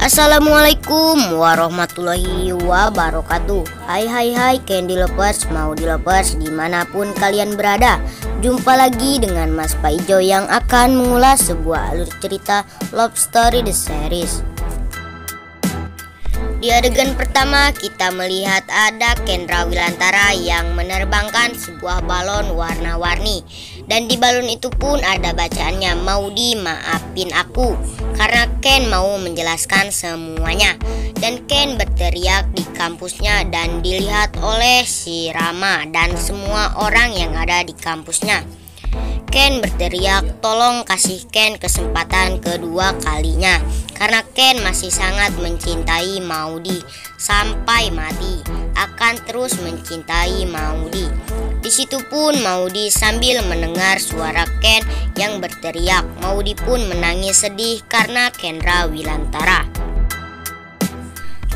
Assalamualaikum warahmatullahi wabarakatuh. Hai Candy Lovers, Maudi Lovers dimanapun kalian berada. Jumpa lagi dengan Mas Pak Ijo yang akan mengulas sebuah alur cerita Love Story The Series. Di adegan pertama kita melihat ada Kendra Wilantara yang menerbangkan sebuah balon warna-warni. Dan di balon itu pun ada bacaannya, "Maudi maafin aku," karena Ken mau menjelaskan semuanya. Dan Ken berteriak di kampusnya dan dilihat oleh si Rama dan semua orang yang ada di kampusnya. Ken berteriak, "Tolong kasih Ken kesempatan kedua kalinya," karena Ken masih sangat mencintai Maudi. Sampai mati akan terus mencintai Maudi. Di situ pun Maudi sambil mendengar suara Ken yang berteriak. Maudi pun menangis sedih karena Kendra Wilantara.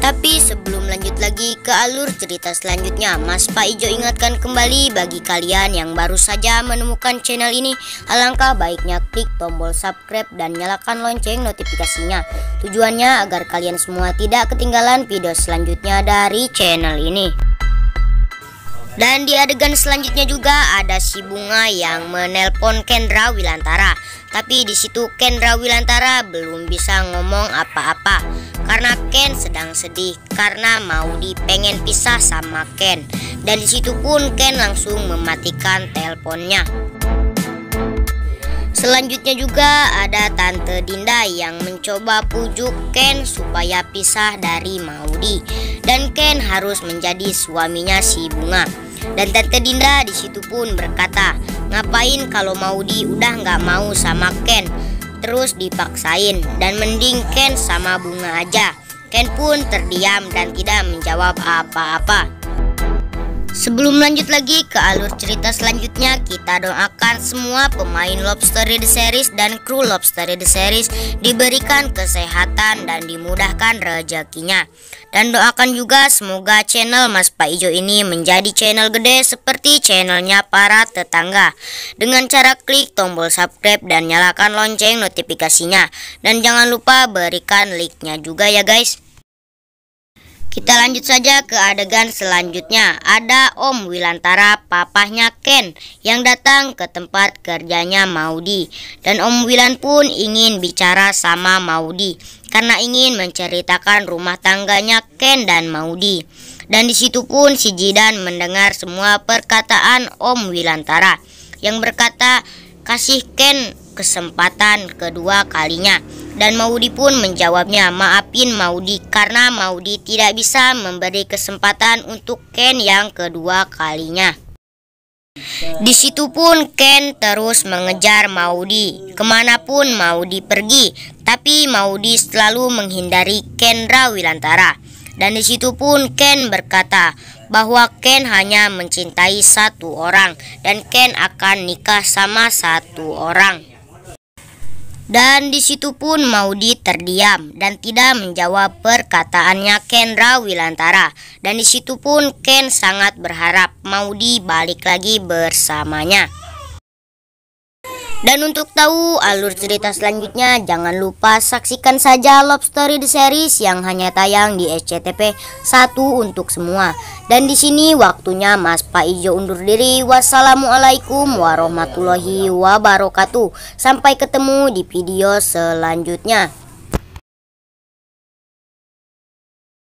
Tapi sebelum lanjut lagi ke alur cerita selanjutnya, Mas Pak Ijo ingatkan kembali bagi kalian yang baru saja menemukan channel ini, alangkah baiknya klik tombol subscribe dan nyalakan lonceng notifikasinya. Tujuannya agar kalian semua tidak ketinggalan video selanjutnya dari channel ini. Dan di adegan selanjutnya juga ada si Bunga yang menelpon Kendra Wilantara. Tapi di situ Kendra Wilantara belum bisa ngomong apa-apa karena Ken sedang sedih karena Maudi pengen pisah sama Ken. Dan di situ pun Ken langsung mematikan teleponnya. Selanjutnya juga ada Tante Dinda yang mencoba pujuk Ken supaya pisah dari Maudi. Dan Ken harus menjadi suaminya si Bunga. Dan Tante Dinda di situ pun berkata, "Ngapain kalau Maudi udah nggak mau sama Ken, terus dipaksain, dan mending Ken sama Bunga aja." Ken pun terdiam dan tidak menjawab apa-apa. Sebelum lanjut lagi ke alur cerita selanjutnya, kita doakan semua pemain Love Story The Series dan kru Love Story The Series diberikan kesehatan dan dimudahkan rezekinya. Dan doakan juga semoga channel Mas Pak Ijo ini menjadi channel gede seperti channelnya para tetangga, dengan cara klik tombol subscribe dan nyalakan lonceng notifikasinya. Dan jangan lupa berikan like-nya juga ya guys. Kita lanjut saja ke adegan selanjutnya. Ada Om Wilantara, papahnya Ken, yang datang ke tempat kerjanya Maudi. Dan Om Wilan pun ingin bicara sama Maudi karena ingin menceritakan rumah tangganya Ken dan Maudi. Dan di situ pun si Jidan mendengar semua perkataan Om Wilantara yang berkata, "Kasih Ken kesempatan kedua kalinya." Dan Maudi pun menjawabnya, "Maafin Maudi karena Maudi tidak bisa memberi kesempatan untuk Ken yang kedua kalinya." Di situ pun Ken terus mengejar Maudi kemanapun Maudi pergi, tapi Maudi selalu menghindari Kendra Wilantara. Dan di situ pun Ken berkata bahwa Ken hanya mencintai satu orang dan Ken akan nikah sama satu orang. Dan di situ pun Maudi terdiam dan tidak menjawab perkataannya Kendra Wilantara. Dan di situ pun Ken sangat berharap Maudi balik lagi bersamanya. Dan untuk tahu alur cerita selanjutnya, jangan lupa saksikan saja Love Story The Series yang hanya tayang di SCTV 1 untuk semua. Dan di sini waktunya Mas Pak Ijo undur diri. Wassalamualaikum warahmatullahi wabarakatuh. Sampai ketemu di video selanjutnya.